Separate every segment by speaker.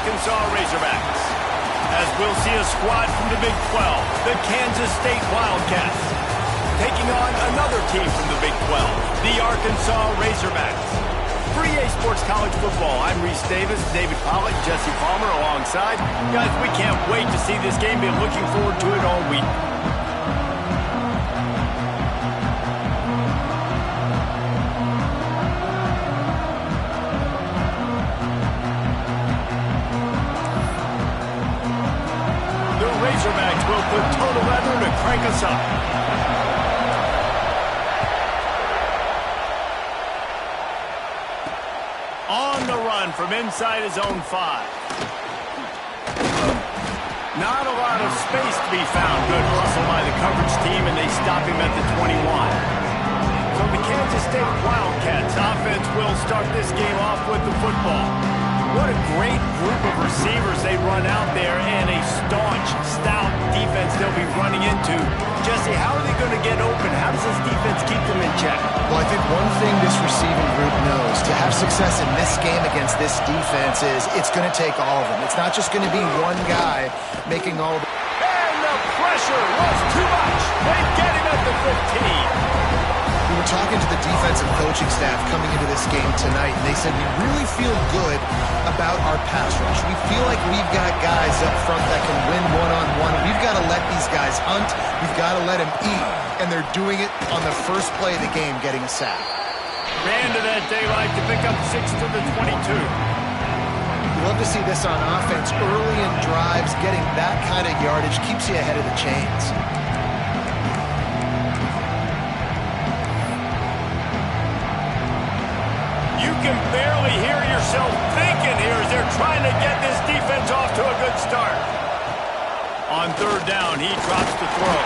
Speaker 1: Arkansas Razorbacks. As we'll see a squad from the Big 12, the Kansas State Wildcats, taking on another team from the Big 12, the Arkansas Razorbacks. For EA Sports College Football, I'm Reese Davis, David Pollock, Jesse Palmer alongside. Guys, we can't wait to see this game. Been looking forward to it all week. The Razorbacks will put total leather to crank us up. On the run from inside his own 5. Not a lot of space to be found. Good hustle by the coverage team, and they stop him at the 21. So the Kansas State Wildcats offense will start this game off with the football. What a great group of receivers they run out there, and a staunch, stout defense they'll be running into. Jesse, how are they going to get open? How does this defense keep them in check?
Speaker 2: Well, I think one thing this receiving group knows to have success in this game against this defense is it's going to take all of them. It's not just going to be one guy making all of them.
Speaker 1: And the pressure was too much. They get him at the 15.
Speaker 2: We were talking to the defensive coaching staff coming into this game tonight, and they said we really feel good about our pass rush. We feel like we've got guys up front that can win one-on-one. We've got to let these guys hunt. We've got to let them eat, and they're doing it on the first play of the game, getting a sack.
Speaker 1: Ran to that daylight to pick up 6 to the 22.
Speaker 2: We love to see this on offense early in drives. Getting that kind of yardage keeps you ahead of the chains.
Speaker 1: You can barely hear yourself thinking here as they're trying to get this defense off to a good start. On third down, he drops the throw.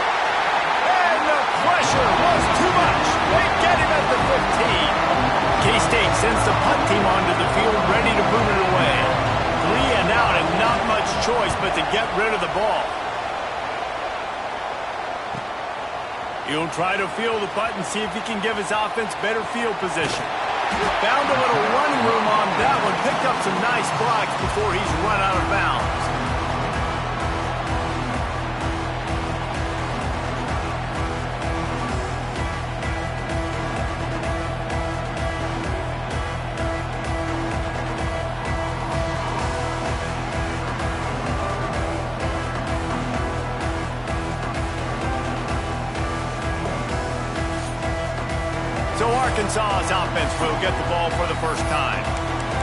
Speaker 1: And the pressure was too much. They get him at the 15. K-State sends the punt team onto the field, ready to boot it away. 3 and out, and not much choice but to get rid of the ball. He'll try to field the punt and see if he can give his offense better field position. Found a little running room on that one. Picked up some nice blocks before he's run out of bounds. So Arkansas's offense will get the ball for the first time.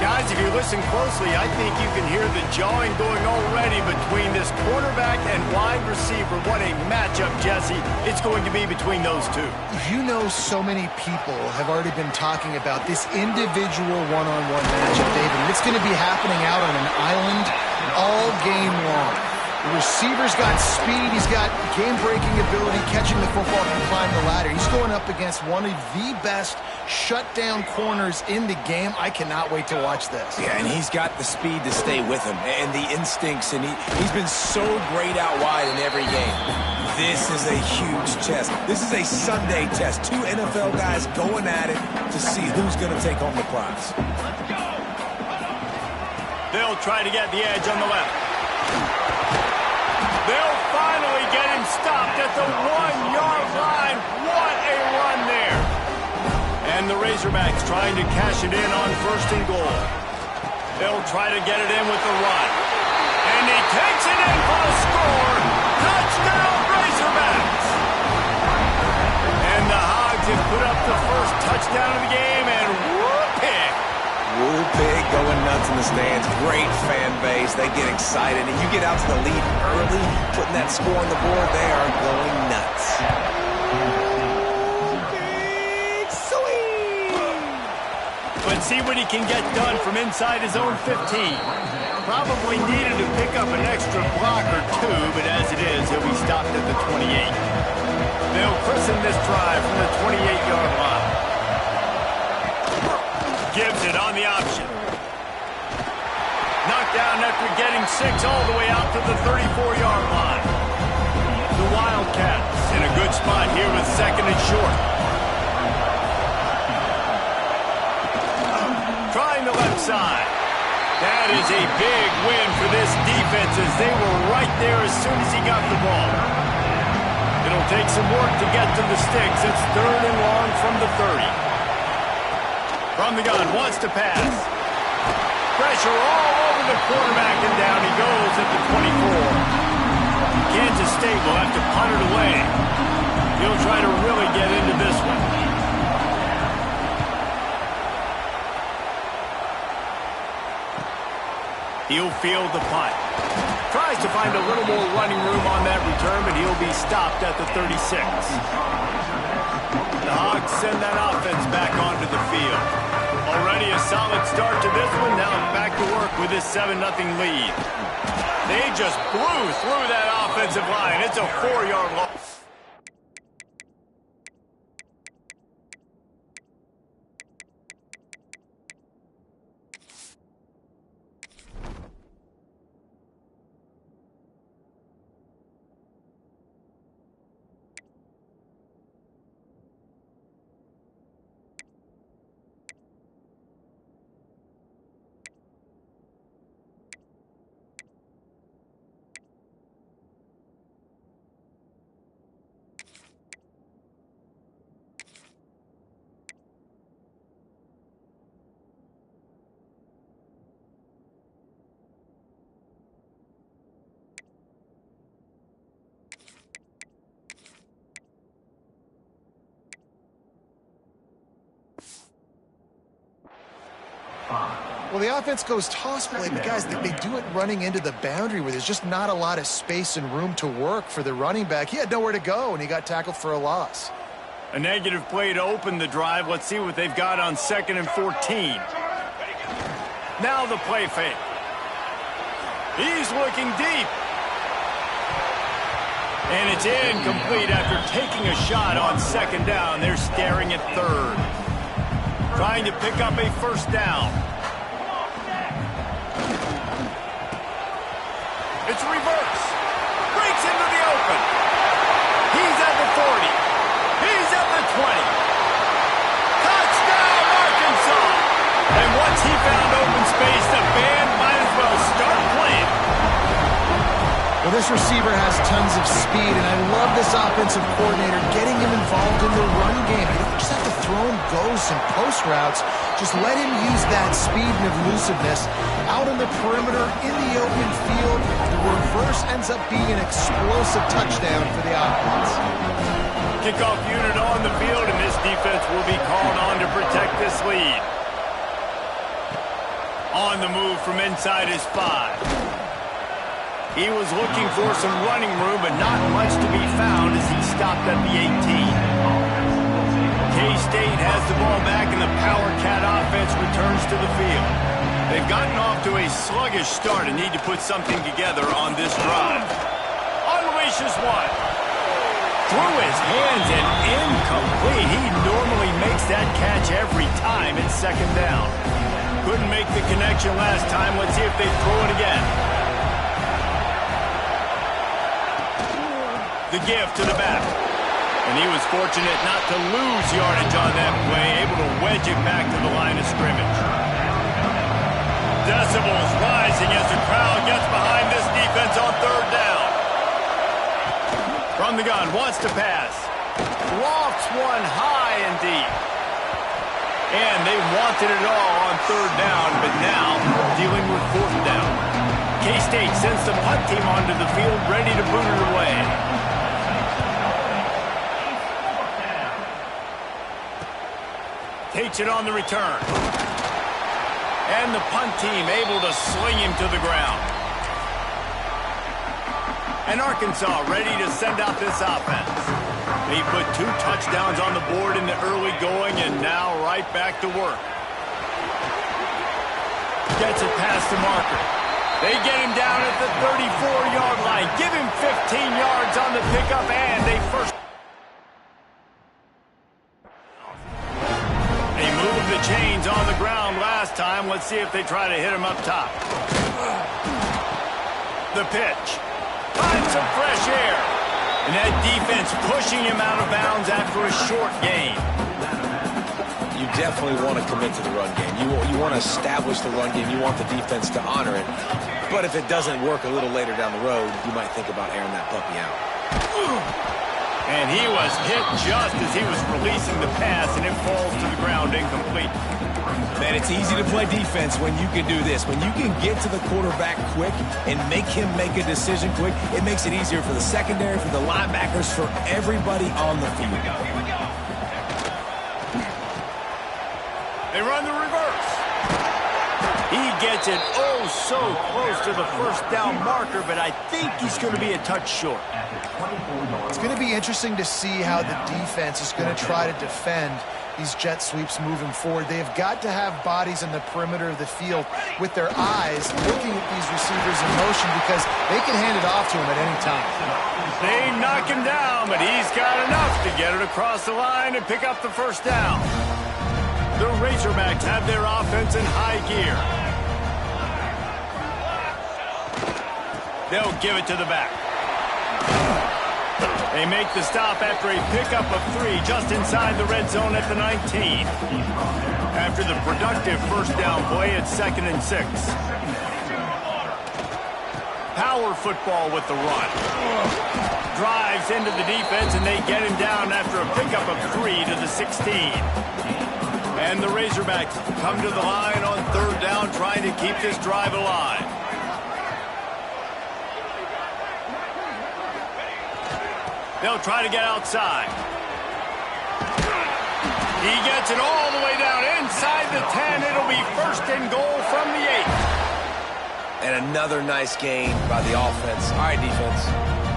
Speaker 1: Guys, if you listen closely, I think you can hear the jawing going already between this quarterback and wide receiver. What a matchup, Jesse, it's going to be between those two.
Speaker 2: You know, so many people have already been talking about this individual one-on-one matchup, David. It's going to be happening out on an island all game long. The receiver's got speed, he's got game-breaking ability, catching the football, can climb the ladder. He's going up against one of the best shutdown corners in the game. I cannot wait to watch this.
Speaker 3: Yeah, and he's got the speed to stay with him and the instincts, and he's been so great out wide in every game. This is a huge test. This is a Sunday test. 2 NFL guys going at it to see who's going to take home the prize.
Speaker 1: They'll try to get the edge on the left. They'll finally get him stopped at the 1-yard line. What a run there. And the Razorbacks trying to cash it in on 1st and goal. They'll try to get it in with the run. And he takes it in for a score. Touchdown, Razorbacks. And the Hogs have put up the first touchdown of the game, and whoop-pick.
Speaker 3: Woo Pig going nuts in the stands. Great fan base. They get excited. And you get out to the lead early, putting that score on the board, they are going nuts.
Speaker 1: Big swing! But see what he can get done from inside his own 15. Probably needed to pick up an extra block or two, but as it is, he'll be stopped at the 28. They'll christen this drive from the 28-yard line. Gives it on the option. Knocked down after getting 6 all the way out to the 34-yard line. The Wildcats in a good spot here with 2nd and short. Trying the left side. That is a big win for this defense as they were right there as soon as he got the ball. It'll take some work to get to the sticks. It's 3rd and long from the 30. From the gun, wants to pass. Pressure all over the quarterback, and down he goes at the 24. Kansas State will have to punt it away. He'll try to really get into this one. He'll field the punt. Tries to find a little more running room on that return, but he'll be stopped at the 36. The Hogs send that offense back onto the field. Already a solid start to this one. Now back to work with this 7-0 lead. They just blew through that offensive line. It's a 4-yard loss.
Speaker 2: Well, the offense goes toss play, but guys, they do it running into the boundary where there's just not a lot of space and room to work for the running back. He had nowhere to go, and he got tackled for a loss.
Speaker 1: A negative play to open the drive. Let's see what they've got on 2nd and 14. Now the play fake. He's looking deep. And it's incomplete after taking a shot on 2nd down. They're staring at 3rd. Trying to pick up a 1st down. It's reverse. Breaks into the open. He's at the 40. He's at the 20. Touchdown, Arkansas. And once he found open space, the band might as well start playing.
Speaker 2: Well, this receiver has tons of speed, and I love this offensive coordinator getting him involved in the run game. You don't just have to throw him ghosts and post routes. Just let him use that speed and elusiveness out on the perimeter in the open field. The reverse ends up being an explosive touchdown for the offense.
Speaker 1: Kickoff unit on the field, and this defense will be called on to protect this lead. On the move from inside his 5. He was looking for some running room, but not much to be found as he stopped at the 18. K-State has the ball back, and the Power Cat offense returns to the field. They've gotten off to a sluggish start and need to put something together on this drive. Unleashes one. Through his hands and incomplete. He normally makes that catch every time. It's 2nd down. Couldn't make the connection last time. Let's see if they throw it again. The give to the back. And he was fortunate not to lose yardage on that play, able to wedge it back to the line of scrimmage. Decibels rising as the crowd gets behind this defense on 3rd down. From the gun, wants to pass. Lofts one high and deep. And they wanted it all on 3rd down, but now dealing with 4th down. K-State sends the punt team onto the field, ready to boot it away. Takes it on the return. And the punt team able to sling him to the ground. And Arkansas ready to send out this offense. They put 2 touchdowns on the board in the early going, and now right back to work. Gets it past the marker. They get him down at the 34-yard line. Give him 15 yards on the pickup and a first. They moved the chains on the ground last time. Let's see if they try to hit him up top. The pitch. Finds some fresh air. And that defense pushing him out of bounds after a short gain. You
Speaker 3: you definitely want to commit to the run game. You want to establish the run game. You want the defense to honor it. But if it doesn't work a little later down the road, you might think about airing that puppy out.
Speaker 1: And he was hit just as he was releasing the pass, and it falls to the ground incomplete.
Speaker 3: Man, it's easy to play defense when you can do this. When you can get to the quarterback quick and make him make a decision quick, it makes it easier for the secondary, for the linebackers, for everybody on the field.
Speaker 1: They run the reverse. He gets it oh so close to the first down marker, but I think he's going to be a touch short.
Speaker 2: It's going to be interesting to see how the defense is going to try to defend these jet sweeps moving forward. They've got to have bodies in the perimeter of the field with their eyes looking at these receivers in motion because they can hand it off to him at any time.
Speaker 1: They knock him down, but he's got enough to get it across the line and pick up the first down. The Razorbacks have their offense in high gear. They'll give it to the back. They make the stop after a pickup of 3 just inside the red zone at the 19. After the productive first down play, it's 2nd and 6. Power football with the run. Drives into the defense, and they get him down after a pickup of 3 to the 16. And the Razorbacks come to the line on 3rd down, trying to keep this drive alive. They'll try to get outside. He gets it all the way down inside the 10. It'll be 1st and goal from the 8.
Speaker 3: And another nice gain by the offense. All right, defense,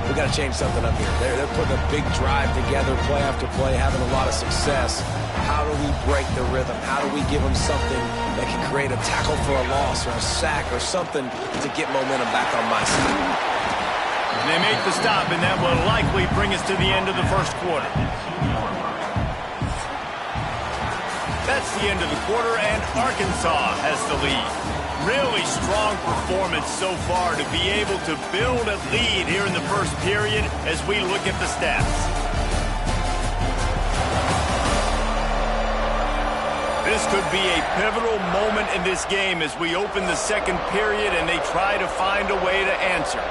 Speaker 3: we got to change something up here. They're putting a big drive together, play after play, having a lot of success. How do we break the rhythm? How do we give them something that can create a tackle for a loss or a sack or something to get momentum back on my side?
Speaker 1: And they make the stop, and that will likely bring us to the end of the first quarter. That's the end of the quarter, and Arkansas has the lead. Really strong performance so far to be able to build a lead here in the first period as we look at the stats. This could be a pivotal moment in this game as we open the second period and they try to find a way to answer.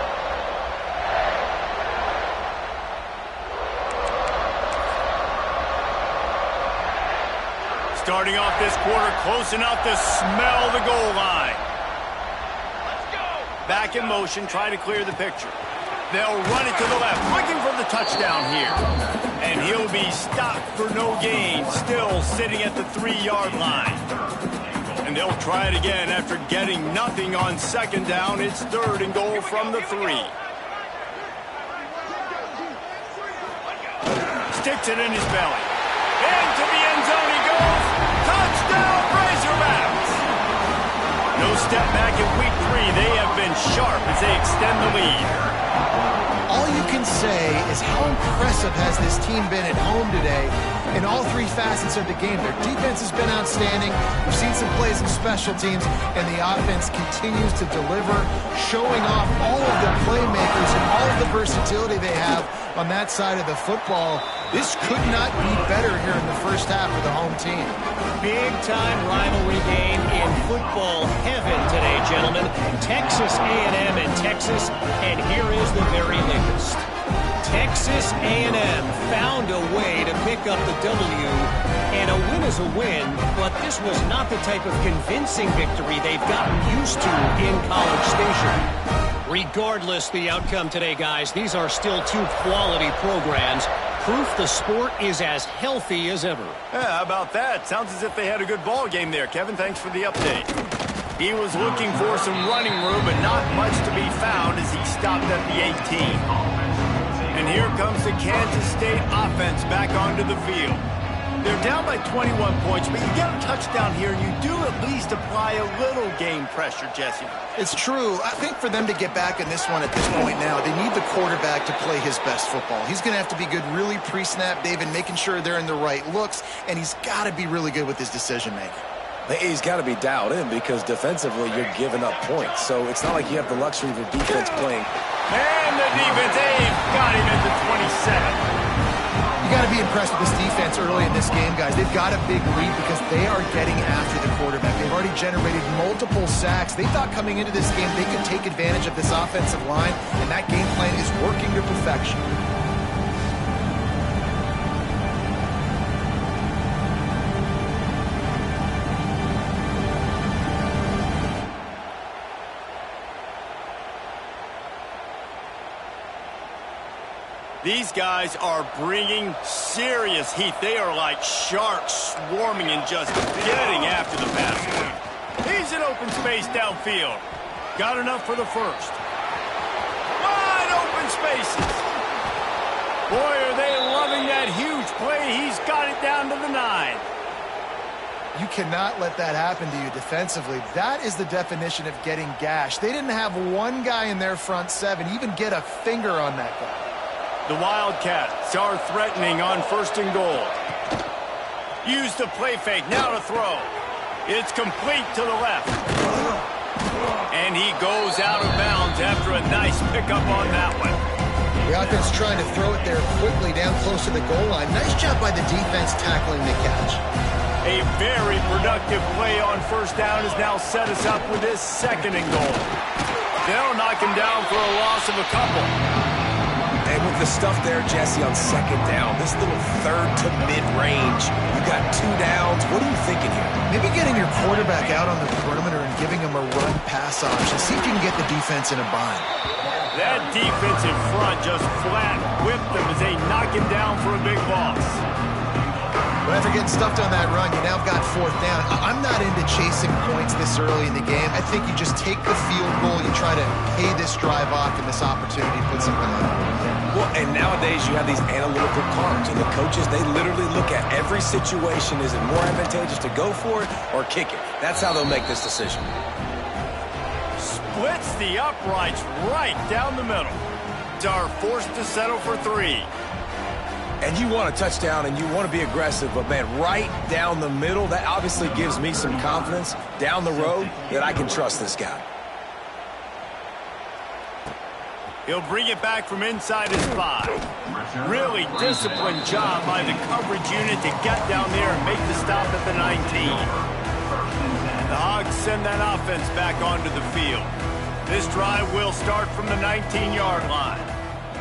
Speaker 1: Starting off this quarter close enough to smell the goal line. Let's go. Back in motion, try to clear the picture. They'll run it to the left, looking for the touchdown here. And he'll be stopped for no gain, still sitting at the 3-yard line. And they'll try it again after getting nothing on 2nd down. It's 3rd and goal from the 3. Sticks it in his belly. Into the end zone he goes. Touchdown, Razorbacks! No step back in week 3. They have been sharp as they extend the lead.
Speaker 2: All you can say is how impressive has this team been at home today in all 3 facets of the game. Their defense has been outstanding. We've seen some plays in special teams, and the offense continues to deliver, showing off all of the playmakers and all of the versatility they have on that side of the football. This could not be better here in the first half for the home team.
Speaker 4: Big-time rivalry game in football heaven today, gentlemen. Texas A&M and Texas, and here is the very latest. Texas A&M found a way to pick up the W, and a win is a win, but this was not the type of convincing victory they've gotten used to in College Station. Regardless the outcome today, guys, these are still 2 quality programs. Proof the sport is as healthy as ever.
Speaker 1: Yeah, how about that? Sounds as if they had a good ball game there. Kevin, thanks for the update. He was looking for some running room, but not much to be found as he stopped at the 18. And here comes the Kansas State offense back onto the field. They're down by 21 points, but you get a touchdown here, and you do at least apply a little game pressure, Jesse.
Speaker 2: It's true. I think for them to get back in this one at this point now, they need the quarterback to play his best football. He's going to have to be good really pre-snap, David, making sure they're in the right looks, and he's got to be really good with his decision-making.
Speaker 3: He's got to be dialed in because defensively you're giving up points. So it's not like you have the luxury of your defense playing.
Speaker 1: And the defense, they've got him at the 27.
Speaker 2: You got to be impressed with this defense early in this game, guys. They've got a big lead because they are getting after the quarterback. They've already generated multiple sacks. They thought coming into this game they could take advantage of this offensive line, and that game plan is working to perfection.
Speaker 1: These guys are bringing serious heat. They are like sharks swarming and just getting after the passer. He's in open space downfield. Got enough for the first. Wide open spaces. Boy, are they loving that huge play. He's got it down to the 9.
Speaker 2: You cannot let that happen to you defensively. That is the definition of getting gashed. They didn't have one guy in their front 7 even get a finger on that guy.
Speaker 1: The Wildcats are threatening on 1st and goal. Use the play fake, now to throw. It's complete to the left. And he goes out of bounds after a nice pickup on that one.
Speaker 2: The offense trying to throw it there quickly down close to the goal line. Nice job by the defense tackling the catch.
Speaker 1: A very productive play on 1st down has now set us up with this 2nd and goal. They'll knock him down for a loss of a couple.
Speaker 3: And with the stuff there, Jesse, on 2nd down, this little 3rd to mid-range, you got 2 downs. What are you thinking here?
Speaker 2: Maybe getting your quarterback out on the perimeter and giving him a run-pass option. See if you can get the defense in a bind.
Speaker 1: That defense in front just flat whipped them as they knock him down for a big loss.
Speaker 2: But after getting stuffed on that run, you now got 4th down. I'm not into chasing points this early in the game. I think you just take the field goal. You try to pay this drive off and this opportunity to put something on.
Speaker 3: Well, and nowadays you have these analytical cards, and the coaches, they literally look at every situation. Is it more advantageous to go for it or kick it? That's how they'll make this decision.
Speaker 1: Splits the uprights right down the middle. Are forced to settle for 3.
Speaker 3: And you want a touchdown and you want to be aggressive, but man, right down the middle, that obviously gives me some confidence down the road that I can trust this guy.
Speaker 1: He'll bring it back from inside his 5. Really disciplined job by the coverage unit to get down there and make the stop at the 19. The Hogs send that offense back onto the field. This drive will start from the 19-yard line.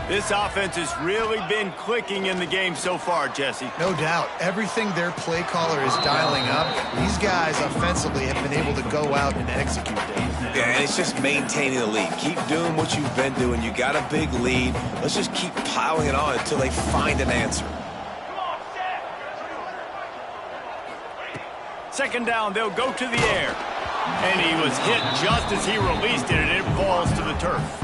Speaker 1: This offense has really been clicking in the game so far, Jesse.
Speaker 2: No doubt. Everything their play caller is dialing up, these guys offensively have been able to go out and execute it.
Speaker 3: Yeah, and it's just maintaining the lead. Keep doing what you've been doing. You got a big lead. Let's just keep piling it on until they find an answer.
Speaker 1: 2nd down, they'll go to the air. And he was hit just as he released it, and it falls to the turf.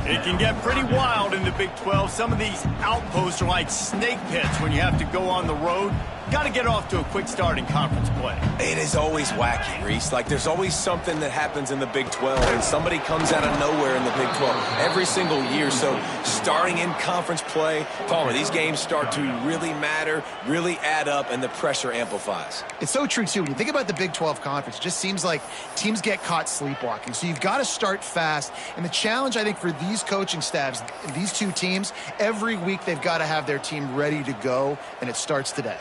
Speaker 1: It can get pretty wild in the Big 12. Some of these outposts are like snake pits when you have to go on the road. Got to get off to a quick start in conference play.
Speaker 3: It is always wacky, Reese. Like, there's always something that happens in the Big 12, and somebody comes out of nowhere in the Big 12 every single year. So starting in conference play, Palmer, these games start to really matter, really add up, and the pressure amplifies.
Speaker 2: It's so true, too. When you think about the Big 12 Conference, it just seems like teams get caught sleepwalking. So you've got to start fast. And the challenge, I think, for these coaching staffs, these 2 teams, every week they've got to have their team ready to go, and it starts today.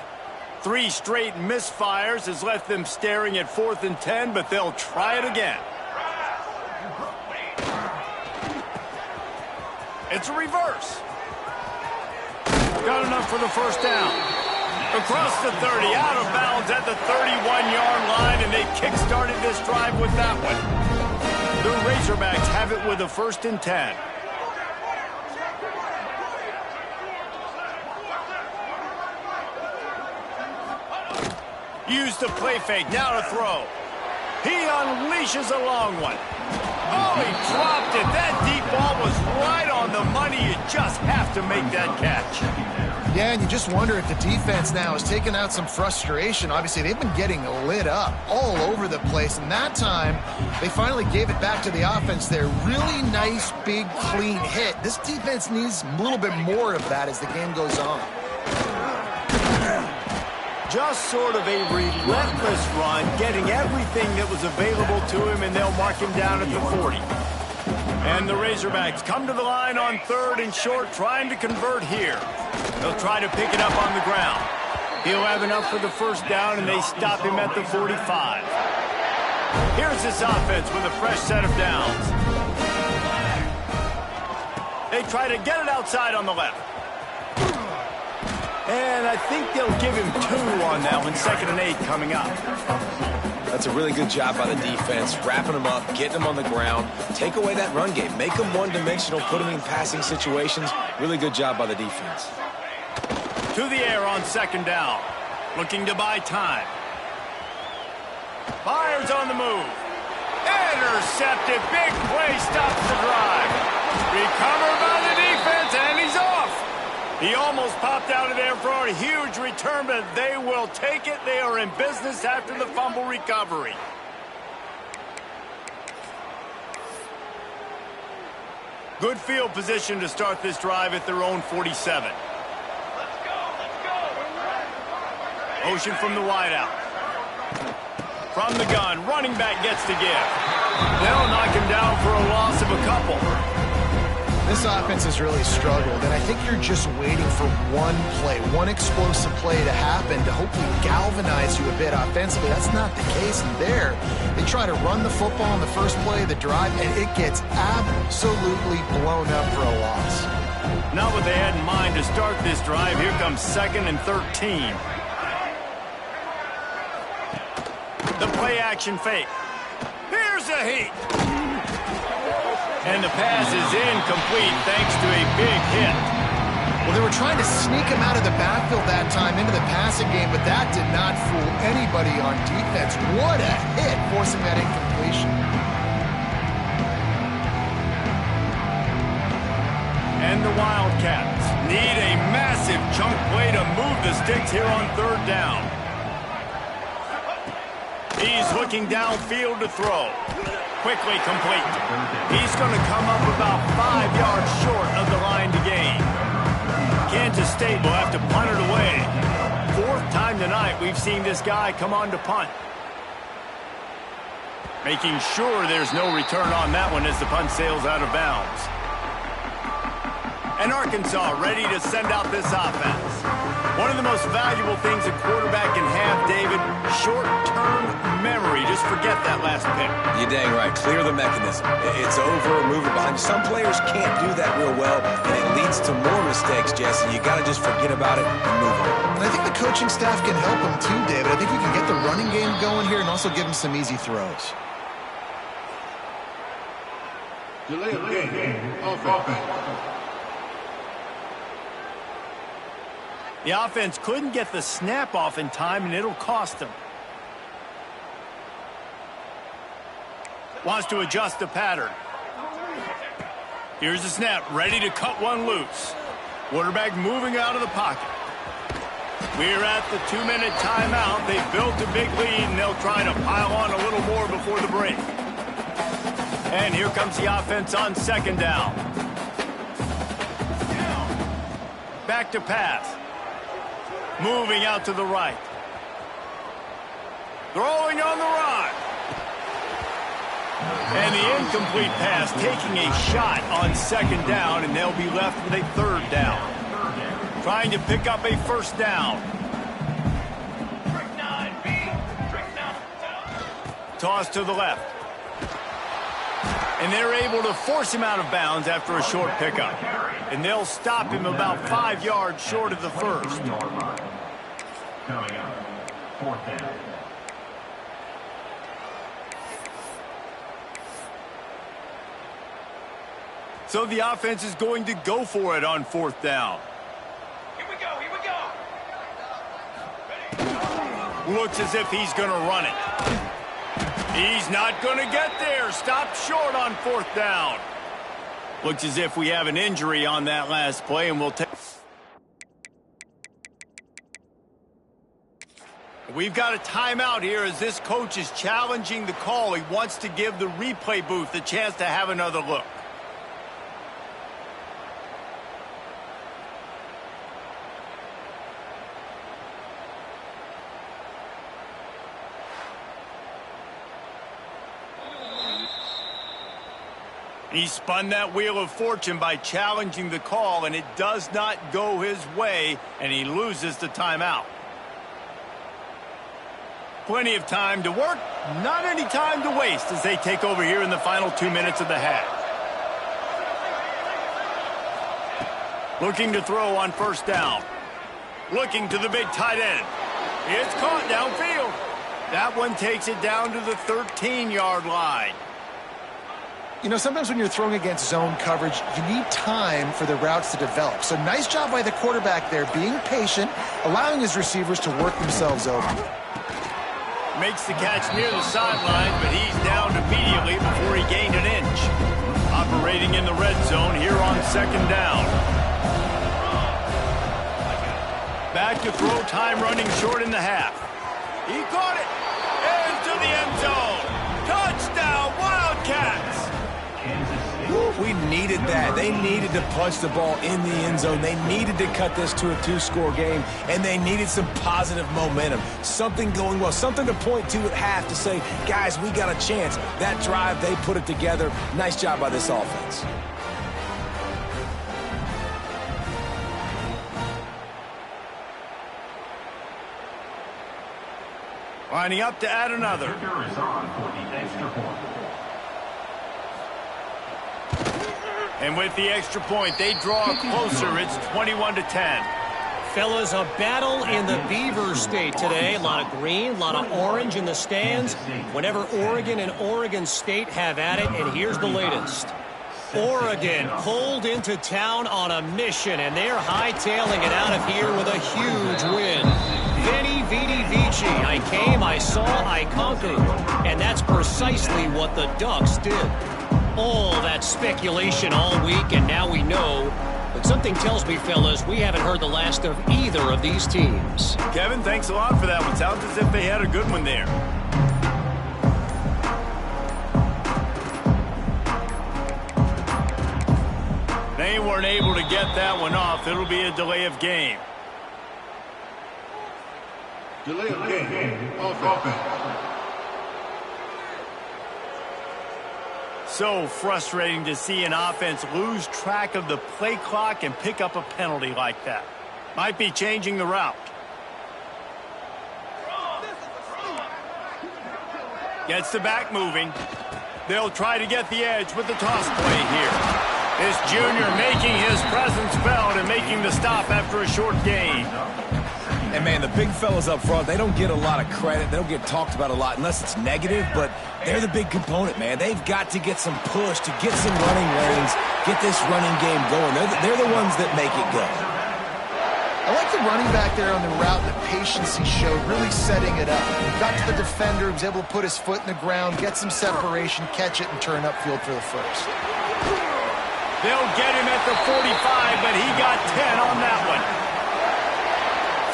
Speaker 1: 3 straight misfires has left them staring at 4th and 10, but they'll try it again. It's a reverse. Got enough for the 1st down. Across the 30, out of bounds at the 31-yard line, and they kick-started this drive with that one. The Razorbacks have it with a 1st and 10. Use the play fake, now to throw. He unleashes a long one. Oh, he dropped it. That deep ball was right on the money. You just have to make that catch.
Speaker 2: Yeah, and you just wonder if the defense now has taken out some frustration. Obviously, they've been getting lit up all over the place, and that time, they finally gave it back to the offense there. Really nice, big, clean hit. This defense needs a little bit more of that as the game goes on.
Speaker 1: Just sort of a relentless run, getting everything that was available to him, and they'll mark him down at the 40. And the Razorbacks come to the line on 3rd and short, trying to convert here. They'll try to pick it up on the ground. He'll have enough for the first down, and they stop him at the 45. Here's this offense with a fresh set of downs. They try to get it outside on the left. And I think they'll give him 2 on that one, 2nd and 8 coming up.
Speaker 3: That's a really good job by the defense, wrapping them up, getting them on the ground. Take away that run game. Make them one-dimensional, put them in passing situations. Really good job by the defense.
Speaker 1: To the air on 2nd down. Looking to buy time. Fires on the move. Intercepted. Big play stops the drive. Recovered by the defense, and he's off. He almost popped out of there for a huge return, but they will take it. They are in business after the fumble recovery. Good field position to start this drive at their own 47. Motion from the wideout. From the gun, running back gets to give. They'll knock him down for a loss of a couple.
Speaker 2: This offense has really struggled, and I think you're just waiting for one play, one explosive play to happen to hopefully galvanize you a bit offensively. That's not the case, and there, they try to run the football in the first play of the drive, and it gets absolutely blown up for a loss.
Speaker 1: Not what they had in mind to start this drive. Here comes 2nd and 13. The play-action fake. Here's a heat. And the pass is incomplete thanks to a big hit.
Speaker 2: Well, they were trying to sneak him out of the backfield that time into the passing game, but that did not fool anybody on defense. What a hit, forcing that incompletion.
Speaker 1: And the Wildcats need a massive chunk play to move the sticks here on 3rd down. He's looking downfield to throw. Quickly complete. He's going to come up about 5 yards short of the line to gain. Kansas State will have to punt it away. 4th time tonight we've seen this guy come on to punt. Making sure there's no return on that one as the punt sails out of bounds. And Arkansas ready to send out this offense. One of the most valuable things a quarterback can have, David, short-term memory. Just forget that last pick.
Speaker 3: You're dang right. Clear the mechanism. It's over, move it behind you. Some players can't do that real well, and it leads to more mistakes, Jesse. You got to just forget about it and move on.
Speaker 2: And I think the coaching staff can help him too, David. I think you can get the running game going here and also give him some easy throws.
Speaker 5: Delay of game. Offense.
Speaker 1: The offense couldn't get the snap off in time, and it'll cost them. Wants to adjust the pattern. Here's the snap, ready to cut one loose. Quarterback moving out of the pocket. We're at the 2-minute timeout. They've built a big lead, and they'll try to pile on a little more before the break. And here comes the offense on 2nd down. Back to pass. Moving out to the right. Throwing on the run. And the incomplete pass taking a shot on 2nd down, and they'll be left with a 3rd down. Trying to pick up a 1st down. Toss to the left. And they're able to force him out of bounds after a short pickup. And they'll stop him about 5 yards short of the 1st.
Speaker 5: Coming up, 4th down.
Speaker 1: So the offense is going to go for it on 4th down.
Speaker 5: Here we go, here we go.
Speaker 1: Looks as if he's going to run it. He's not going to get there. Stopped short on 4th down. Looks as if we have an injury on that last play, and we'll take... We've got a timeout here as this coach is challenging the call. He wants to give the replay booth a chance to have another look. He spun that wheel of fortune by challenging the call, and it does not go his way, and he loses the timeout. Plenty of time to work, not any time to waste as they take over here in the final 2 minutes of the half. Looking to throw on first down. Looking to the big tight end. It's caught downfield. That one takes it down to the 13-yard line.
Speaker 2: You know, sometimes when you're throwing against zone coverage, you need time for the routes to develop. So nice job by the quarterback there, being patient, allowing his receivers to work themselves open.
Speaker 1: Makes the catch near the sideline, but he's down immediately before he gained an inch. Operating in the red zone here on second down. Back to throw, time running short in the half. He caught it. Into the end zone. Touchdown, Wildcats.
Speaker 3: We needed that. They needed to punch the ball in the end zone. They needed to cut this to a 2-score game, and they needed some positive momentum. Something going well, something to point to at half to say, guys, we got a chance. That drive, they put it together. Nice job by this offense.
Speaker 1: Lining up to add another.
Speaker 5: Kicker is on for the extra point.
Speaker 1: And with the extra point, they draw closer. It's 21-10.
Speaker 4: Fellas, a battle in the Beaver State today. A lot of green, a lot of orange in the stands. Whenever Oregon and Oregon State have at it, and here's the latest. Oregon pulled into town on a mission, and they're hightailing it out of here with a huge win. Veni, Vidi, Vici. I came, I saw, I conquered. And that's precisely what the Ducks did. All that speculation all week, and now we know. But something tells me, fellas, we haven't heard the last of either of these teams.
Speaker 1: Kevin, thanks a lot for that one. Sounds as if they had a good one there. They weren't able to get that one off. It'll be a delay of game.
Speaker 5: Delay of game. Offense.
Speaker 1: So frustrating to see an offense lose track of the play clock and pick up a penalty like that. Might be changing the route. Gets the back moving. They'll try to get the edge with the toss play here. This junior making his presence felt and making the stop after a short gain.
Speaker 3: And, man, the big fellas up front, they don't get a lot of credit. They don't get talked about a lot unless it's negative, but they're the big component, man. They've got to get some push to get some running lanes, get this running game going. They're the ones that make it go.
Speaker 2: I like the running back there on the route and the patience he showed, really setting it up. Got to the defender, was able to put his foot in the ground, get some separation, catch it, and turn upfield for the first.
Speaker 1: They'll get him at the 45, but he got 10 on that one.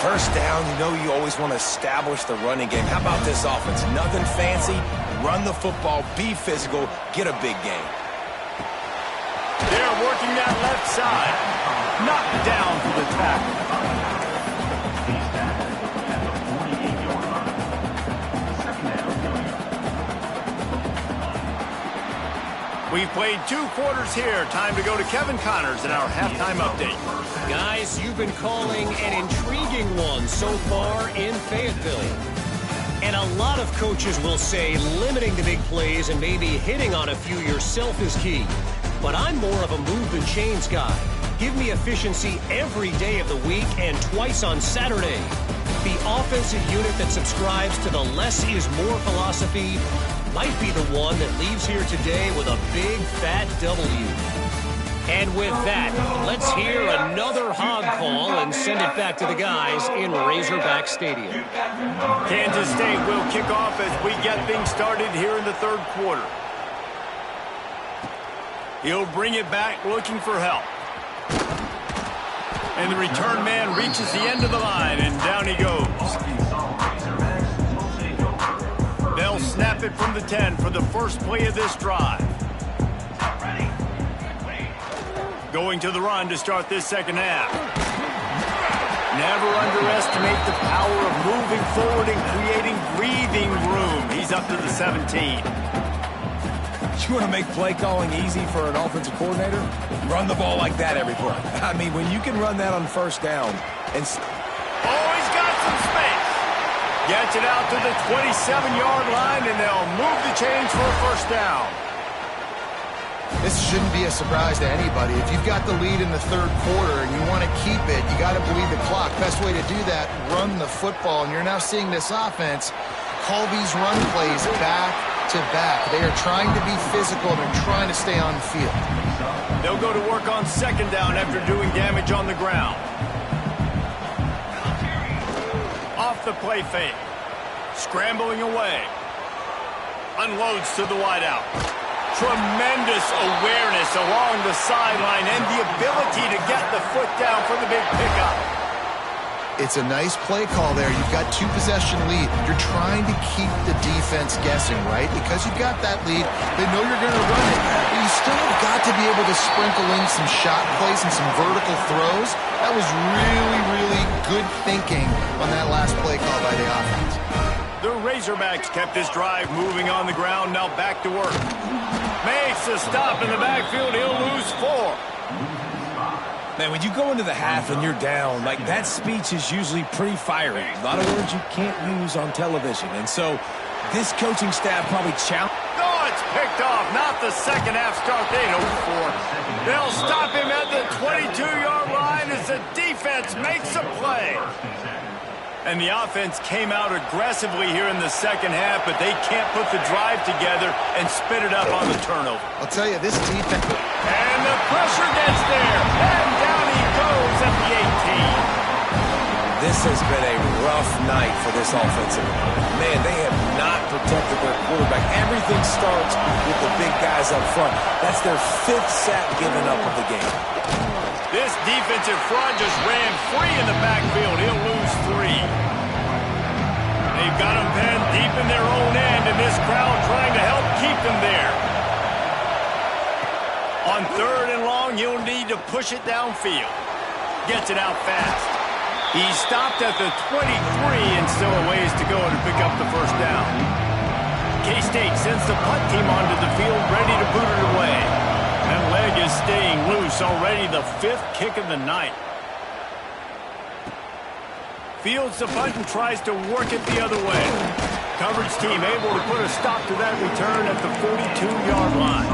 Speaker 3: First down, you know you always want to establish the running game. How about this offense? Nothing fancy. Run the football, be physical, get a big gain.
Speaker 1: They're working that left side. Knocked down for the tackle. We've played 2 quarters here. Time to go to Kevin Connors in our halftime update.
Speaker 4: Guys, you've been calling an intriguing one so far in Fayetteville. And a lot of coaches will say limiting the big plays and maybe hitting on a few yourself is key. But I'm more of a move the chains guy. Give me efficiency every day of the week and twice on Saturday. The offensive unit that subscribes to the less is more philosophy might be the one that leaves here today with a big fat W. And with that, let's hear another hog call and send it back to the guys in Razorback Stadium.
Speaker 1: Kansas State will kick off as we get things started here in the 3rd quarter. He'll bring it back looking for help. And the return man reaches the end of the line, and down he goes. They'll snap it from the 10 for the first play of this drive. Going to the run to start this second half. Never underestimate the power of moving forward and creating breathing room. He's up to the 17.
Speaker 3: You want to make play calling easy for an offensive coordinator? Run the ball like that every play. I mean, when you can run that on first down and...
Speaker 1: Oh, he's got some space. Gets it out to the 27-yard line, and they'll move the chains for a first down.
Speaker 2: This shouldn't be a surprise to anybody. If you've got the lead in the third quarter and you want to keep it, you got to bleed the clock. Best way to do that, run the football. And you're now seeing this offense call these run plays back to back. They are trying to be physical. They're trying to stay on the field.
Speaker 1: They'll go to work on second down after doing damage on the ground. Off the play fake. Scrambling away. Unloads to the wideout. Tremendous awareness along the sideline and the ability to get the foot down for the big pickup.
Speaker 2: It's a nice play call there. You've got two-possession lead. You're trying to keep the defense guessing, right? Because you've got that lead, they know you're going to run it. But you still have got to be able to sprinkle in some shot plays and some vertical throws. That was really, really good thinking on that last play call by the offense.
Speaker 1: The Razorbacks kept this drive moving on the ground. Now back to work. Makes a stop in the backfield. He'll lose 4.
Speaker 3: Man, when you go into the half and you're down, like that speech is usually pretty fiery. A lot of words you can't use on television. And so this coaching staff probably challenged.
Speaker 1: Oh, it's picked off. Not the second half start they'd hoped for. They'll stop him at the 22-yard line as the defense makes a play. And the offense came out aggressively here in the second half, but they can't put the drive together and spit it up on the turnover.
Speaker 2: I'll tell you, this defense...
Speaker 1: And the pressure gets there. And down he goes at the 18.
Speaker 3: This has been a rough night for this offensive line. Man, they have not protected their quarterback. Everything starts with the big guys up front. That's their 5th sack given up of the game.
Speaker 1: This defensive front just ran free in the backfield. He'll lose 3. They've got him penned deep in their own end, and this crowd trying to help keep them there. On 3rd and long, he'll need to push it downfield. Gets it out fast. He stopped at the 23 and still a ways to go to pick up the first down. K-State sends the punt team onto the field, ready to boot it away. That leg is staying loose, already the 5th kick of the night. Fields the punt and tries to work it the other way. Coverage team able to put a stop to that return at the 42-yard line.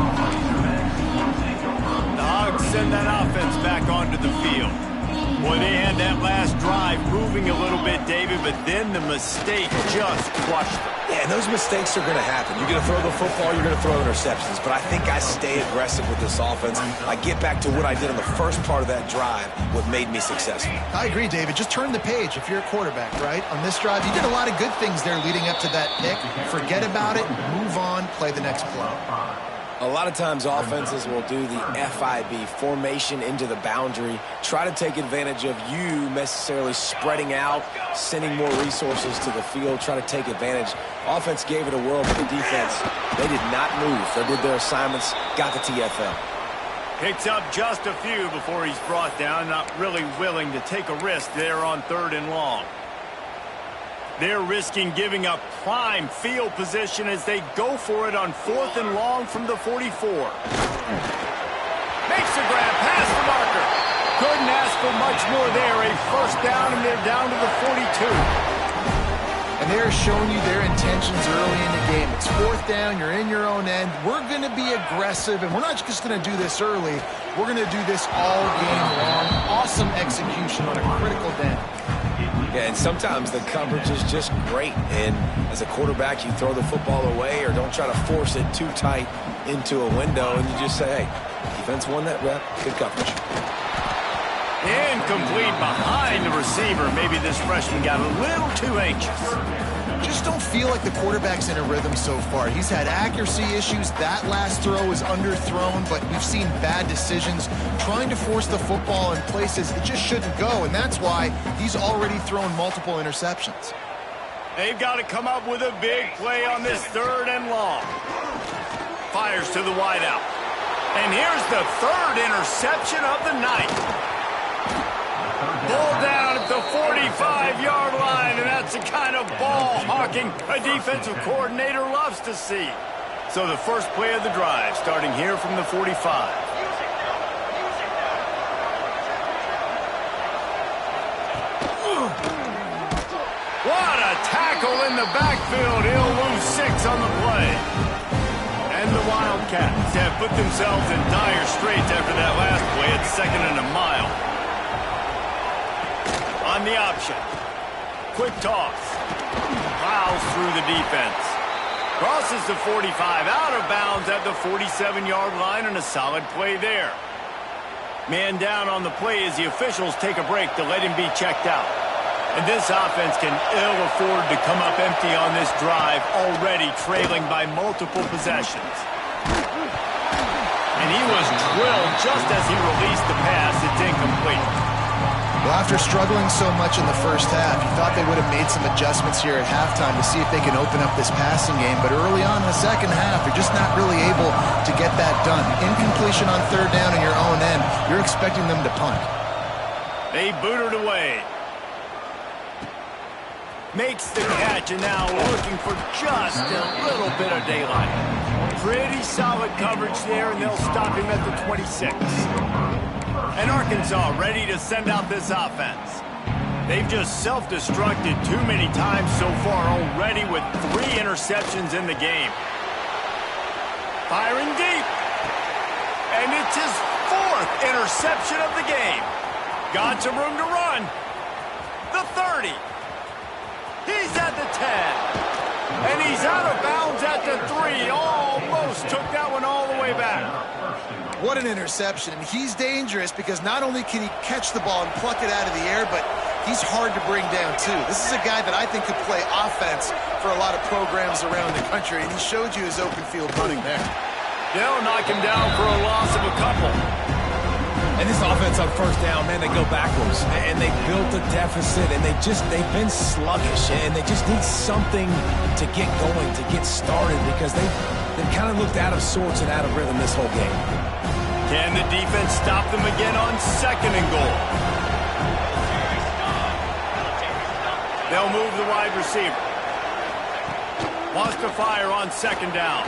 Speaker 1: The Hogs send that offense back onto the field. Boy, they had that last drive moving a little bit, David, but then the mistake just crushed them.
Speaker 3: Yeah, and those mistakes are going to happen. You're going to throw the football, you're going to throw interceptions. But I think I stay aggressive with this offense. I get back to what I did on the first part of that drive, what made me successful.
Speaker 2: I agree, David. Just turn the page if you're a quarterback, right? On this drive, you did a lot of good things there leading up to that pick. Forget about it, move on, play the next play.
Speaker 3: A lot of times offenses will do the FIB, formation into the boundary, try to take advantage of you necessarily spreading out, sending more resources to the field, try to take advantage. Offense gave it a whirl, but the defense, they did not move. They did their assignments, got the TFL.
Speaker 1: Picks up just a few before he's brought down, not really willing to take a risk there on 3rd and long. They're risking giving up prime field position as they go for it on 4th and long from the 44. Makes the grab past the marker. Couldn't ask for much more there. A first down, and they're down to the 42.
Speaker 2: And they're showing you their intentions early in the game. It's 4th down, you're in your own end. We're going to be aggressive, and we're not just going to do this early. We're going to do this all game long. Awesome execution on a critical down.
Speaker 3: Yeah, and sometimes the coverage is just great. And as a quarterback, you throw the football away or don't try to force it too tight into a window, and you just say, hey, defense won that rep, good coverage.
Speaker 1: Incomplete behind the receiver. Maybe this freshman got a little too anxious.
Speaker 2: Just don't feel like the quarterback's in a rhythm so far. He's had accuracy issues. That last throw was underthrown, but we've seen bad decisions trying to force the football in places it just shouldn't go, and that's why he's already thrown multiple interceptions.
Speaker 1: They've got to come up with a big play on this 3rd and long. Fires to the wideout. And here's the 3rd interception of the night. Pulled down at the 45-yard line, and that's the kind of ball hawking a defensive coordinator loves to see. So the first play of the drive, starting here from the 45. What a tackle in the backfield. He'll lose 6 on the play. And the Wildcats have put themselves in dire straits after that last play at 2nd and a mile. On the option. Quick toss. Plows through the defense. Crosses the 45, out of bounds at the 47-yard line, and a solid play there. Man down on the play as the officials take a break to let him be checked out. And this offense can ill afford to come up empty on this drive, already trailing by multiple possessions. And he was drilled just as he released the pass. It's incomplete.
Speaker 2: Well, after struggling so much in the first half, you thought they would have made some adjustments here at halftime to see if they can open up this passing game. But early on in the second half, they're just not really able to get that done. Incompletion on 3rd down in your own end, you're expecting them to punt.
Speaker 1: They boot it away. Makes the catch, and now looking for just a little bit of daylight. Pretty solid coverage there, and they'll stop him at the 26. And Arkansas ready to send out this offense. They've just self-destructed too many times so far already with 3 interceptions in the game. Firing deep. And it's his 4th interception of the game. Got some room to run. The 30. He's at the 10. And he's out of bounds at the 3. Almost took that one all the way back.
Speaker 2: What an interception. And he's dangerous because not only can he catch the ball and pluck it out of the air, but he's hard to bring down, too. This is a guy that I think could play offense for a lot of programs around the country, and he showed you his open field running there.
Speaker 1: They'll knock him down for a loss of a couple.
Speaker 3: And this offense on 1st down, man, they go backwards. And they built a deficit, and they've been sluggish, and they just need something to get going, to get started, because they've kind of looked out of sorts and out of rhythm this whole game.
Speaker 1: Can the defense stop them again on 2nd and goal? They'll move the wide receiver. Wants to fire on 2nd down.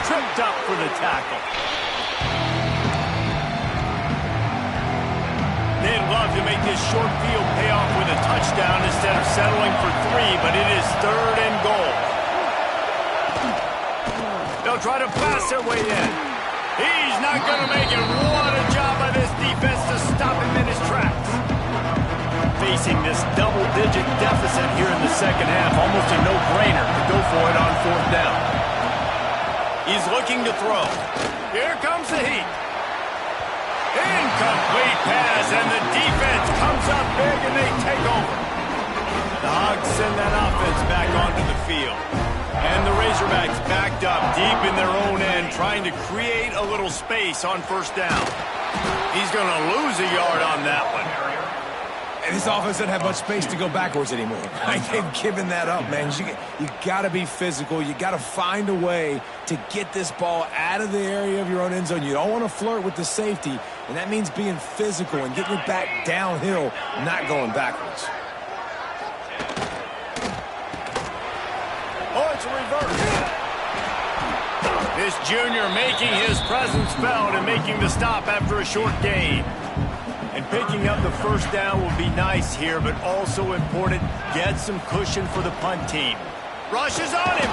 Speaker 1: Tripped up for the tackle. They'd love to make this short field pay off with a touchdown instead of settling for 3, but it is 3rd and goal. They'll try to pass their way in. He's not going to make it. What a job by this defense to stop him in his tracks. Facing this double-digit deficit here in the second half, almost a no-brainer to go for it on 4th down. He's looking to throw. Here comes the heat. Incomplete pass, and the defense comes up big, and they take over. The Hogs send that offense back onto the field. And the Razorbacks backed up deep in their own end, trying to create a little space on 1st down. He's going to lose a yard on that one.
Speaker 3: And this offense doesn't have much space to go backwards anymore. They've given that up, man. You got to be physical. You got to find a way to get this ball out of the area of your own end zone. You don't want to flirt with the safety, and that means being physical and getting it back downhill, not going backwards.
Speaker 1: Oh, it's a reverse. This junior making his presence felt and making the stop after a short gain. And picking up the 1st down will be nice here, but also important, get some cushion for the punt team. Rushes on him.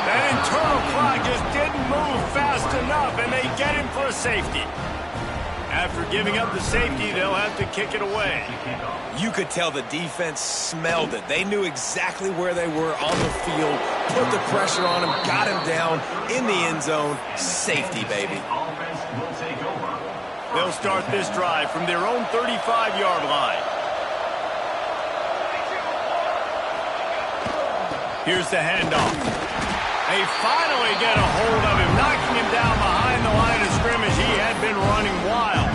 Speaker 1: That internal clock just didn't move fast enough, and they get him for a safety. After giving up the safety, they'll have to kick it away.
Speaker 3: You could tell the defense smelled it. They knew exactly where they were on the field, put the pressure on him, got him down in the end zone. Safety, baby.
Speaker 1: They'll start this drive from their own 35-yard line. Here's the handoff. They finally get a hold of him, knocking him down behind the line of scrimmage. He had been running wild.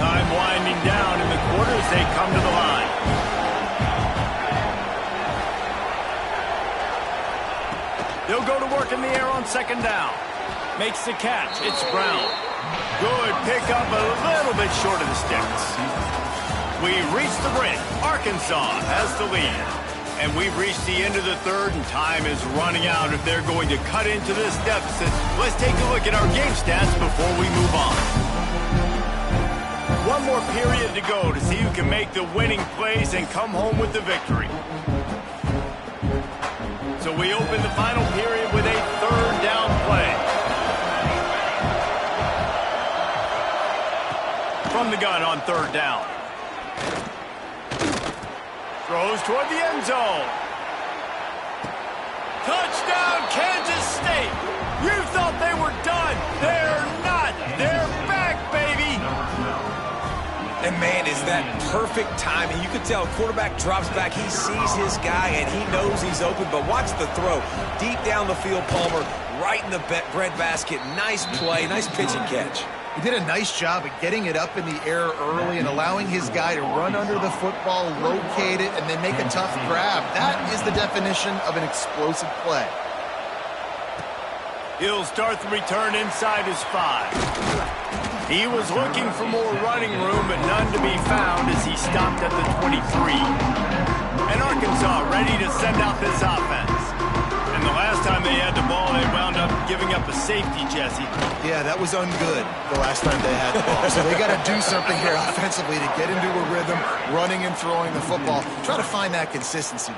Speaker 1: Time winding down in the quarter as they come to the line. They'll go to work in the air on 2nd down. Makes the catch. It's Brown. Good pickup, a little bit short of the sticks. We reach the break. Arkansas has the lead. And we've reached the end of the third, and time is running out if they're going to cut into this deficit. Let's take a look at our game stats before we move on. One more period to go to see who can make the winning plays and come home with the victory. So we open the final period with a third down play. From the gun on third down. Throws toward the end zone. Touchdown, Kansas State. You thought they were done. They're not. They're back, baby.
Speaker 3: And, man, is that perfect timing. You can tell quarterback drops back. He sees his guy, and he knows he's open. But watch the throw. Deep down the field, Palmer, right in the breadbasket. Nice play, nice pitch and catch.
Speaker 2: He did a nice job of getting it up in the air early and allowing his guy to run under the football, locate it, and then make a tough grab. That is the definition of an explosive play.
Speaker 1: He'll start the return inside his 5. He was looking for more running room, but none to be found as he stopped at the 23. And Arkansas ready to send out this offense. And the last time they had the ball, they wound up giving up a safety, Jesse.
Speaker 2: Yeah, that was ungood the last time they had the ball. So they got to do something here offensively to get into a rhythm, running and throwing the football. Try to find that consistency.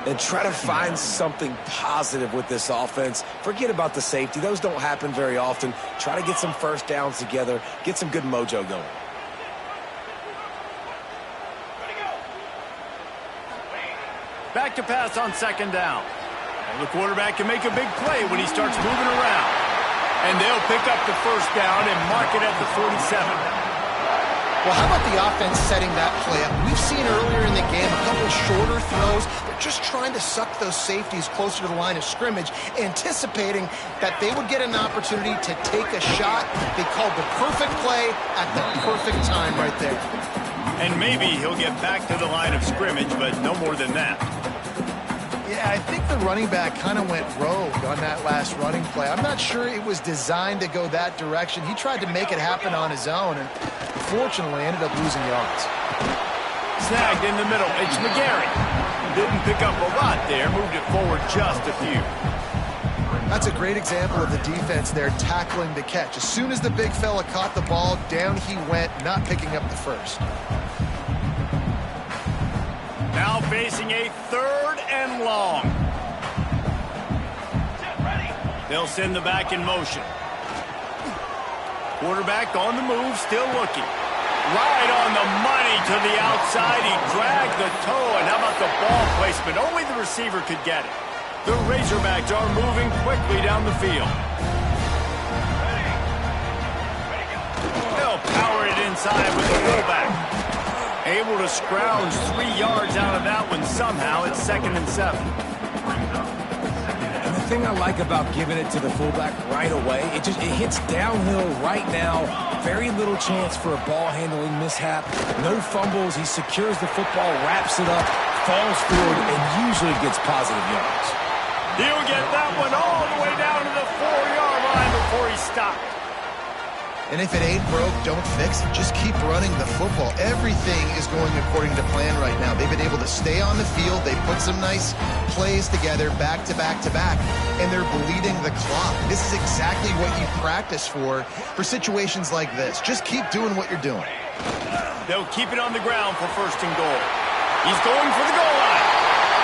Speaker 3: And try to find something positive with this offense. Forget about the safety. Those don't happen very often. Try to get some first downs together, get some good mojo going.
Speaker 1: Back to pass on second down. The quarterback can make a big play when he starts moving around. And they'll pick up the first down and mark it at the 47.
Speaker 2: Well, how about the offense setting that play up? We've seen earlier in the game a couple shorter throws. They're just trying to suck those safeties closer to the line of scrimmage, anticipating that they would get an opportunity to take a shot. They called the perfect play at the perfect time right there.
Speaker 1: And maybe he'll get back to the line of scrimmage, but no more than that.
Speaker 2: Yeah, I think the running back kind of went rogue on that last running play. I'm not sure it was designed to go that direction. He tried to make it happen on his own and fortunately ended up losing yards.
Speaker 1: Snagged in the middle. It's McGarry. Didn't pick up a lot there. Moved it forward just a few.
Speaker 2: That's a great example of the defense there tackling the catch. As soon as the big fella caught the ball, down he went, not picking up the first.
Speaker 1: Now facing a third and long. They'll send the back in motion. Quarterback on the move, still looking. Right on the money to the outside. He dragged the toe, and how about the ball placement? Only the receiver could get it. The Razorbacks are moving quickly down the field. They'll power it inside with the fullback. Able to scrounge 3 yards out of that one somehow. It's 2nd and 7.
Speaker 3: And the thing I like about giving it to the fullback right away, it hits downhill right now. Very little chance for a ball handling mishap. No fumbles. He secures the football, wraps it up, falls forward, and usually gets positive yards.
Speaker 1: He'll get that one all the way down to the 4-yard line before he stopped.
Speaker 2: And if it ain't broke, don't fix it. Just keep running the football. Everything is going according to plan right now. They've been able to stay on the field. They put some nice plays together back to back to back, and they're bleeding the clock. This is exactly what you practice for situations like this. Just keep doing what you're doing.
Speaker 1: They'll keep it on the ground for 1st and goal. He's going for the goal line.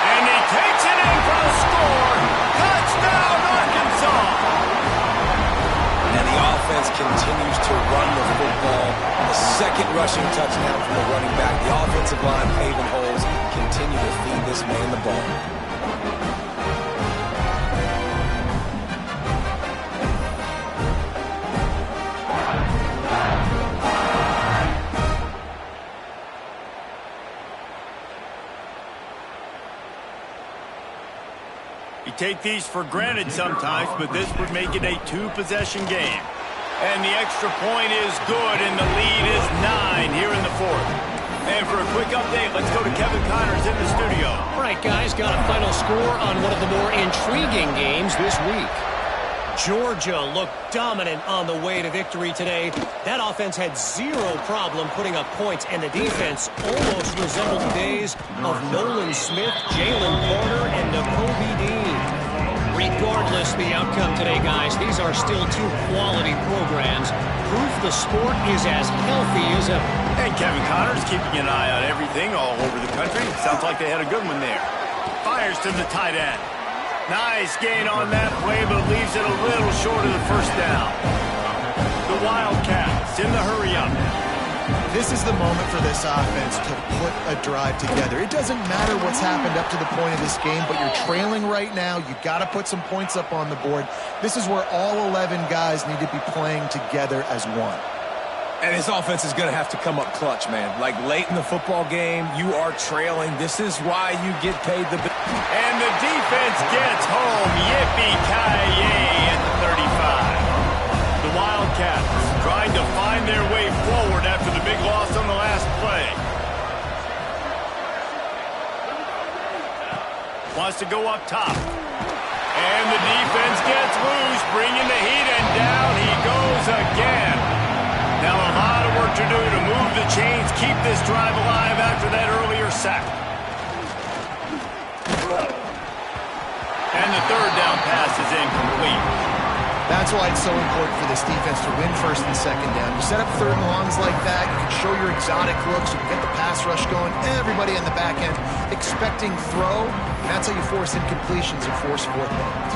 Speaker 1: And he takes it in for the score. Touchdown, Arkansas.
Speaker 3: And the offense continues to run the football. The 2nd rushing touchdown from the running back. The offensive line paving holes. Continue to feed this man the ball.
Speaker 1: You take these for granted sometimes, but this would make it a 2-possession game. And the extra point is good, and the lead is 9 here in the 4th. And for a quick update, let's go to Kevin Connors in the studio.
Speaker 4: All right, guys, got a final score on one of the more intriguing games this week. Georgia looked dominant on the way to victory today. That offense had zero problem putting up points, and the defense almost resembled the days of Nolan Smith, Jalen Carter, and Nakobe Dean. Regardless the outcome today, guys, these are still two quality programs. Proof the sport is as healthy as ever.
Speaker 1: And Kevin Connors keeping an eye on everything all over the country. Sounds like they had a good one there. Fires to the tight end. Nice gain on that play, but leaves it a little short of the first down. The Wildcats in the hurry-up.
Speaker 2: This is the moment for this offense to put a drive together. It doesn't matter what's happened up to the point of this game, but you're trailing right now. You've got to put some points up on the board. This is where all 11 guys need to be playing together as one.
Speaker 3: And this offense is going to have to come up clutch, man. Like late in the football game, you are trailing. This is why you get paid the bill.
Speaker 1: And the defense gets home. Yippee-ki-yay at the 35. The Wildcats trying to find their way forward after the big loss on the last play. Wants to go up top. And the defense gets loose, bringing the heat, and down he goes again. Now a lot of work to do to move the chains, keep this drive alive after that earlier sack. And the third down pass is incomplete.
Speaker 2: That's why it's so important for this defense to win first and second down. You set up third and longs like that, you can show your exotic looks, you can get the pass rush going, everybody on the back end expecting throw, and that's how you force incompletions and force fourth downs.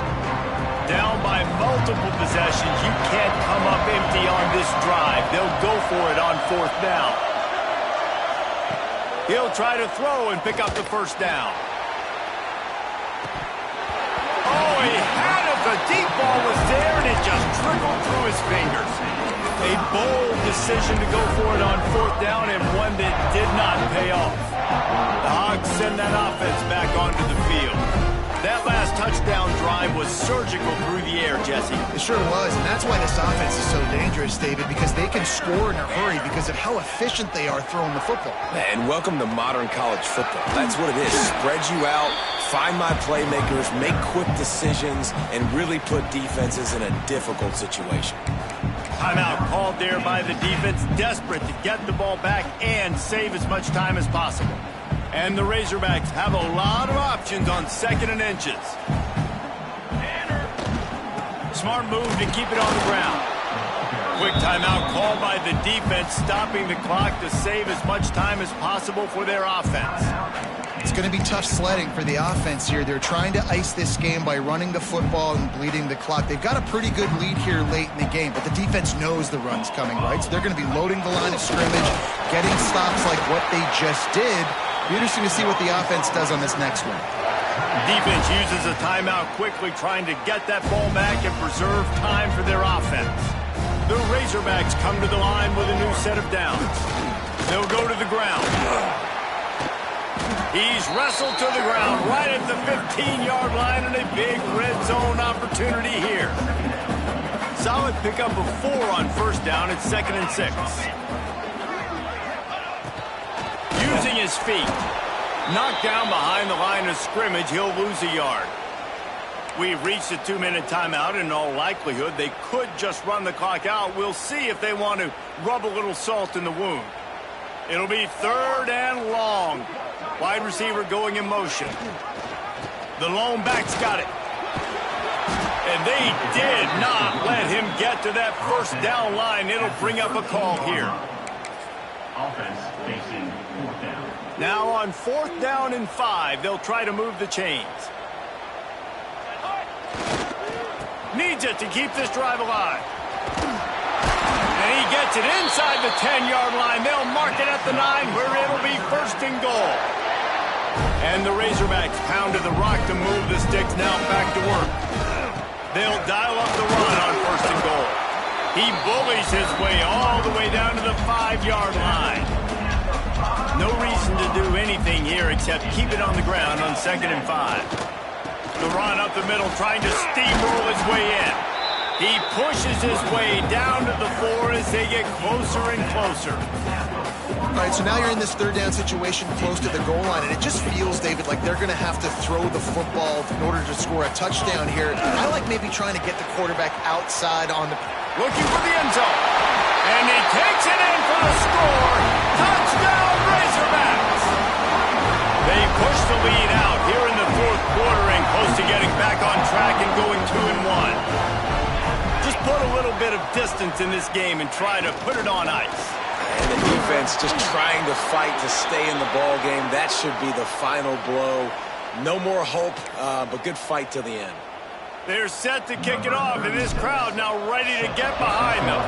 Speaker 1: Down by multiple possessions, you can't come up empty on this drive. They'll go for it on fourth down. He'll try to throw and pick up the first down. Oh, he had it. The deep ball was there, and it just trickled through his fingers. A bold decision to go for it on fourth down, and one that did not pay off. The Hogs send that offense back onto the field. That last touchdown drive was surgical through the air, Jesse.
Speaker 2: It sure was, and that's why this offense is so dangerous, David, because they can score in a hurry because of how efficient they are throwing the football.
Speaker 3: And welcome to modern college football. That's what it is. Spread you out, find my playmakers, make quick decisions, and really put defenses in a difficult situation.
Speaker 1: Timeout called there by the defense, desperate to get the ball back and save as much time as possible. And the Razorbacks have a lot of options on second and inches. Smart move to keep it on the ground. Quick timeout called by the defense, stopping the clock to save as much time as possible for their offense.
Speaker 2: It's going to be tough sledding for the offense here. They're trying to ice this game by running the football and bleeding the clock. They've got a pretty good lead here late in the game, but the defense knows the run's coming, right? So they're going to be loading the line of scrimmage, getting stops like what they just did. Be interesting to see what the offense does on this next one.
Speaker 1: Defense uses a timeout quickly, trying to get that ball back and preserve time for their offense. The Razorbacks come to the line with a new set of downs. They'll go to the ground. He's wrestled to the ground right at the 15-yard line, and a big red zone opportunity here. Solid pickup of 4 on first down at 2nd and 6. Using his feet. Knocked down behind the line of scrimmage, he'll lose a yard. We've reached a 2-minute timeout, and in all likelihood, they could just run the clock out. We'll see if they want to rub a little salt in the wound. It'll be 3rd and long. Wide receiver going in motion. The lone back's got it. And they did not let him get to that first down line. It'll bring up a call here.
Speaker 5: Offense facing fourth down.
Speaker 1: Now on 4th down and 5, they'll try to move the chains. Needs it to keep this drive alive. And he gets it inside the 10-yard line. They'll mark it at the 9, where it'll be 1st and goal. And the Razorbacks pounded the rock to move the sticks. Now back to work. They'll dial up the run on 1st and goal. He bullies his way all the way down to the 5-yard line. No reason to do anything here except keep it on the ground on 2nd and 5. The run up the middle, trying to steamroll his way in. He pushes his way down to the floor as they get closer and closer.
Speaker 2: All right, so now you're in this third down situation close to the goal line, and it just feels, David, like they're going to have to throw the football in order to score a touchdown here. I like maybe trying to get the quarterback outside on the...
Speaker 1: Looking for the end zone. And he takes it in for the score. Touchdown, Razorbacks! They push the lead out here in the fourth quarter and close to getting back on track and going 2-1. Just put a little bit of distance in this game and try to put it on ice.
Speaker 3: And the defense just trying to fight to stay in the ball game. That should be the final blow. No more hope, but good fight to the end.
Speaker 1: They're set to kick it off, and this crowd now ready to get behind them.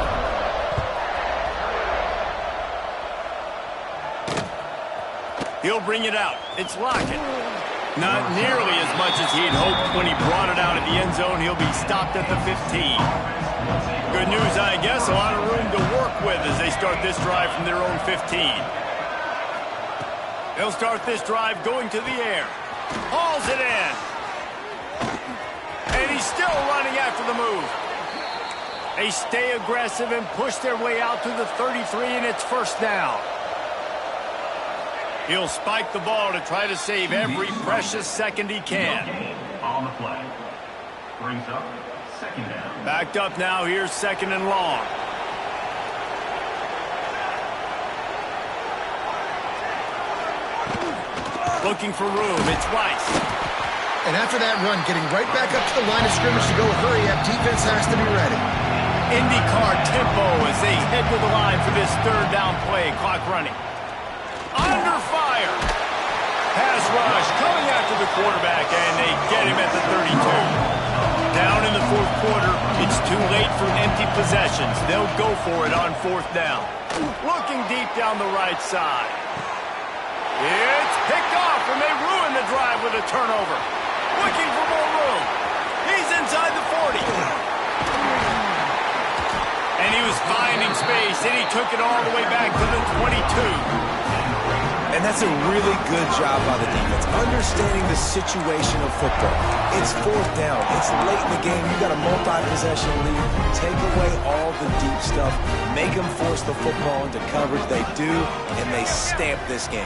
Speaker 1: He'll bring it out. It's Lockett. Not nearly as much as he'd hoped when he brought it out of the end zone. He'll be stopped at the 15. Good news, I guess. A lot of room to work with as they start this drive from their own 15. They'll start this drive going to the air. Hauls it in. And he's still running after the move. They stay aggressive and push their way out to the 33, and it's first down. He'll spike the ball to try to save every precious second he can.
Speaker 5: On the play. Brings up second down.
Speaker 1: Backed up now, here's second and long. Looking for room, it's Rice.
Speaker 2: And after that run, getting right back up to the line of scrimmage to go hurry up, defense has to be ready.
Speaker 1: IndyCar tempo as they head to the line for this third down play. Clock running. Under fire. Pass rush coming after the quarterback, and they get him at the 32. Down in the fourth quarter, it's too late for empty possessions. They'll go for it on fourth down. Looking deep down the right side. It's picked off, and they ruin the drive with a turnover. Looking for more room. He's inside the 40. And he was finding space, and he took it all the way back to the 22.
Speaker 3: And that's a really good job by the defense, understanding the situation of football. It's fourth down. It's late in the game. You got a multi-possession lead. Take away all the deep stuff. Make them force the football into coverage. They do, and they stamp this game.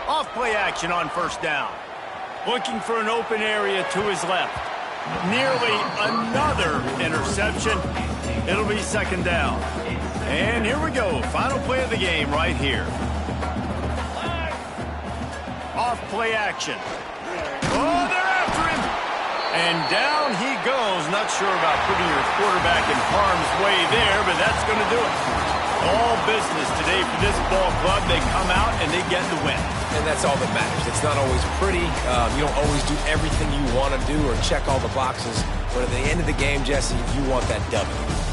Speaker 1: Off-play action on first down. Looking for an open area to his left. Nearly another interception. It'll be second down. And here we go. Final play of the game right here. Off-play action. Oh, they're after him. And down he goes. Not sure about putting your quarterback in harm's way there, but that's going to do it. All business today for this ball club. They come out and they get the win.
Speaker 3: And that's all that matters. It's not always pretty. You don't always do everything you want to do or check all the boxes. But at the end of the game, Jesse, you want that W.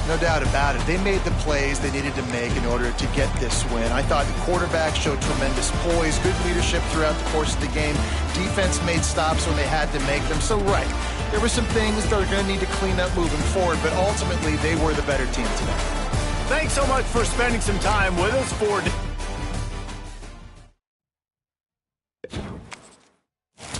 Speaker 2: No doubt about it. They made the plays they needed to make in order to get this win. I thought the quarterback showed tremendous poise, good leadership throughout the course of the game. Defense made stops when they had to make them. So, right, there were some things that are going to need to clean up moving forward, but ultimately they were the better team today.
Speaker 1: Thanks so much for spending some time with us for